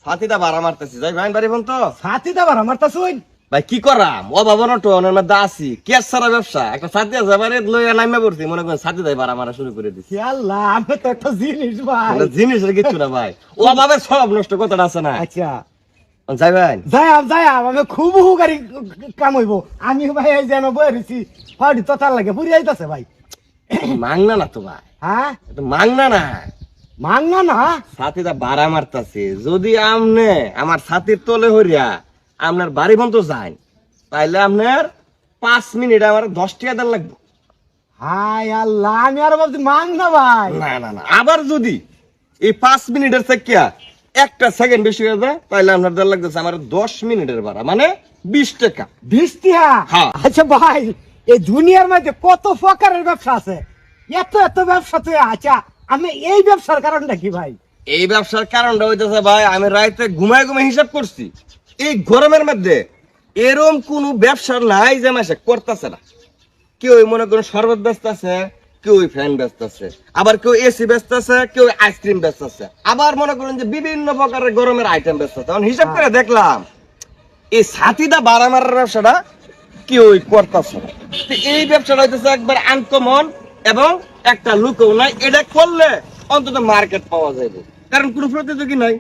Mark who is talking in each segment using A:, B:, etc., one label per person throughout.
A: ছাতিটা ভাড়া মারতেছি যাই ভাই বাড়ি ফোন তো
B: ছাতিটা ভাড়া মারতাছুন
A: ভাই কি করাম ও বাবা নটনের মধ্যে আছি কেস সারা ব্যবসা একটা ছাতি আছে এবারে লইয়া নাইমা পড়ছি মনে করেন ছাতি দেয় ভাড়া মারা শুরু করে দিছি
B: আল্লাহ আমি তো একটা জিনিস ভাই
A: জিনিসের কিছু না ভাই ও বাবা সব নষ্ট কথাটা আছে না
B: আচ্ছা
A: যাই ভাই
B: যাই আমি খুব হুকারি কাম হইব আমি ভাই এই যেন বই রয়েছি হয়তো তো তার লাগে পুরি আইতাছে ভাই
A: মাংনা না তো ভাই
B: হ্যাঁ
A: এটা মাংনা না
B: মাংনা না
A: ছাতিটা ভাড়া মারতাছে যদি আমনে আমার ছাতির তলে হরিয়া আপনার বাড়ি পর্যন্ত যাই তাইলে আপনার 5 মিনিট আমার 10 টাকা দেন লাগবে
B: হাই আল্লাহ আমি আর বলছি মাংনা ভাই
A: না না না আবার যদি এই 5 মিনিটের থেকে একটা সেকেন্ড বেশি হয়ে যায় তাহলে আপনার দেন লাগতেছে আমার 10 মিনিটের ভাড়া মানে 20 টাকা
B: 20 টাকা
A: হ্যাঁ।
B: আচ্ছা ভাই এই দুনিয়ার মধ্যে কত প্রকারের ব্যবসা আছে এত ব্যবসা তো আচ্ছা আমি এই ব্যবসার কারণটা কি ভাই
A: এই ব্যবসার কারণটা হইতেছে ভাই আমি রাইতে ঘুমায় হিসাব করছি এই গরমের মধ্যে এরম কোন ব্যবসা নাই যে মাসে করতেছে না কেউ মনে করেন শরবত ব্যস্ত আছে কেউ ফ্যান ব্যস্ত আছে আবার কেউ এসি ব্যস্ত আছে কেউ আইসক্রিম ব্যস্ত আছে আবার মনে করেন যে বিভিন্ন প্রকারের গরমের আইটেম ব্যস্ত আছে তখন হিসাব করে দেখলাম এই ছাতিটা বাড়া মারার ব্যবসাটা কেউ করতেছে না তো এই ব্যবসাটা হইতেছে একবার আনকমন এবং একটা লুকও নাই এটা করলে অন্তত মার্কেট পাওয়া যাবে কারণ কোনো প্রতিযোগী নাই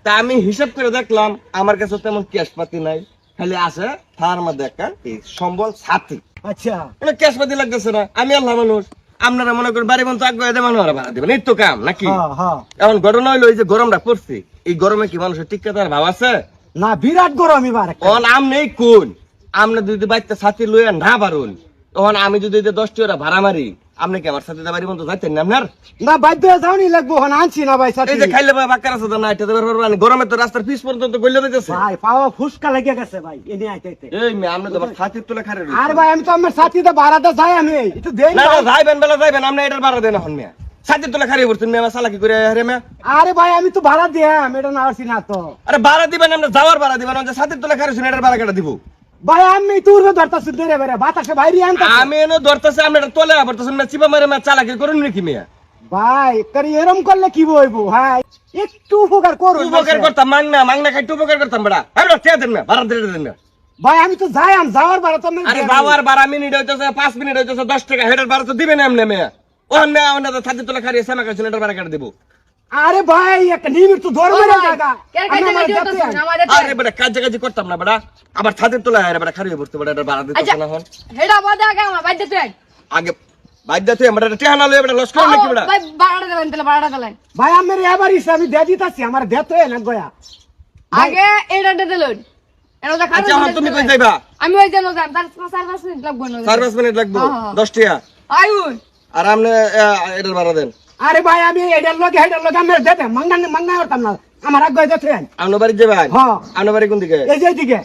A: তা আমি হিসাব করে দেখলাম আমার কাছে তেমন ক্যাশপাতি নাই খালি আছে তার মধ্যে একটা এই সম্বল ছাতি
B: আচ্ছা
A: ক্যাশপাতি লাগতেছে না আমি আল্লাহ মানুষ আপনারা মনে করেন বাড়ি বন্ধু আগ্রহ দেয় মানুষ ভাড়া দেবেন এই তো কাম নাকি
B: হ্যাঁ
A: এখন ঘটনা হইলো এই যে গরমটা পড়ছে এই গরমে কি মানুষের টিকা তার ভাব আছে
B: না বিরাট গরম এবার
A: তখন আম নেই কোন আপনি যদি বাচ্চা ছাতি লইয়া না পারুন তখন আমি যদি 10 টাকা ভাড়া মারি আপনি কি আমার সাথে বাড়ি বন্ধু যাইতেন না আপনার
B: না বাধ্য যাওনি লাগবো হন আনছি না ভাই সাথে
A: এই যে খাইলে ভাই বাক্কার আছে না এটা দেবার পারবেন গরমে তো রাস্তার পিছ পর্যন্ত গইলে দিতেছে
B: ভাই পাওয়া ফুসকা লেগে গেছে ভাই এনে আইতে
A: এই মে আপনি তো ছাতির তোলা খারে
B: আর ভাই আমি তো আমার সাথীতে ভাড়াটা যাই আমি একটু দেই
A: না না যাইবেন বেলা যাইবেন আপনি এটার ভাড়া দেন এখন মিয়া ছাতির তোলা খারে পড়ছেন মিয়া সালাকি করে রে মিয়া
B: আরে ভাই আমি তো ভাড়া দিয়াম এটা না আসি না তো
A: আরে ভাড়া দিবেন আপনি যাওয়ার ভাড়া দিবেন যে ছাতির তোলা খারে শুনে এটার ভাড়া কেটে দিব
B: ভাই আমি তো উড়বে ধরতাছি দেরে বেরে বাতাসে বাইরে আনতা
A: আমি এনে ধরতেছি আপনি এটা তোলে আবরতেছেন না চিপা মারে মিয়া চালাকি করুন নাকি মিয়া
B: ভাই করি এরম করলে কি হইব ভাই একটু উপকার করুন
A: উপকার করতাম মাংনা খাইতে উপকার করতাম বেড়া হ্যাঁ কে দেন না ভাড়া দিয়ে দেন না
B: ভাই আমি তো যাই আম যাওয়ার ভাড়া তো আমি
A: আরে যাওয়ার 12 মিনিট হইতেছে 5 মিনিট হইতেছে 10 টাকা হেডার ভাড়া তো দিবেন এমনি মেয়া ওখান মেয়া ওখানে তো ছাতি তোলা খারিয়ে সেমা কাছে এটার ভাড়া কেটে দিব
B: আরে ভাই একটা নিমিট তো ধরবে না জায়গা
A: আরে বেটা কাজ করতাম না বেটা আবার ছাতির তোলা আরে বেটা খারিয়ে পড়তে বেটা এটার ভাড়া দিতে না হন
C: হেডা বাদে আগে আমার বাইতে তুই
A: আগে বাইদাতে আমরা এটা টেহানা লয়ে বেটা লস করে নাকি বেটা
C: ভাই বাড়াটা দেন তাহলে বাড়াটা দেন
B: ভাই আমার এবার ইসে আমি দে দিতাছি আমার দে তো না গয়া
C: আগে এটা দিলুন এটা দেখা
A: আচ্ছা এখন তুমি কই যাইবা
C: আমি ওই জানো যাম তার 5 মিনিট লাগবে না
A: 4 মিনিট লাগবে 10 টাকা
C: আইউন
A: আর আপনি এটার ভাড়া দেন
B: আরে ভাই আমি এটার লগে আমি দে দে মাংনা করতাম না আমার আগে দে
A: আপনার বাড়ি যাবেন
B: হ্যাঁ
A: আপনার বাড়ি কোন দিকে
B: এই যে এদিকে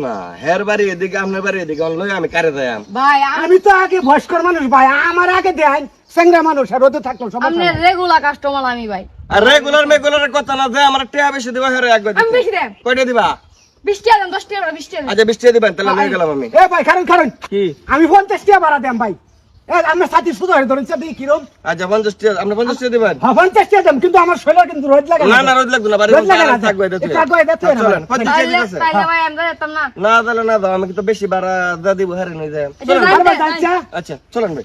A: না হের বাড়ি এদিকে আপনার বাড়ি এদিকে লই আমি কারে যাইম
C: ভাই
B: আমি তো আগে বয়স্কর মানুষ ভাই আমার আগে দেন সেংরা মানুষ আর রোদে থাকলো
C: আপনি
B: সমস্যা নাই।
C: রেগুলার কাস্টমার আমি ভাই
A: আর রেগুলার কথা না যে আমার টাকা বেশি দিবা হেরে একবার
C: আমি বেশি দেব
A: কয়টা দিবা
C: 20 টাকা দেন 10 টাকা 20 টাকা
A: আচ্ছা 20 টাকা দিবেন তাহলে নিয়ে গেলাম আমি
B: এ ভাই কারণ
A: কি
B: আমি 50 টাকা ভাড়া দেম ভাই এ আমার সাথী শুধু হয়ে ধরেন সাথে কি রকম
A: আচ্ছা 50 টাকা আপনি 50 টাকা দিবেন
B: 50 টাকা দেম কিন্তু আমার শরীর কিন্তু রোদ লাগে
A: না না রোদ লাগবে না বাড়ি
B: রোদ লাগে না
A: থাকবে এটা
B: এটা আগে দে তুই
A: চলেন কত টাকা দিতেছে
C: তাইলে ভাই আমরা যেতাম না
A: না তাহলে না দাও আমি তো বেশি ভাড়া দা দিব হারে নিয়ে যাই
C: আচ্ছা,
B: আচ্ছা
A: আচ্ছা চলেন ভাই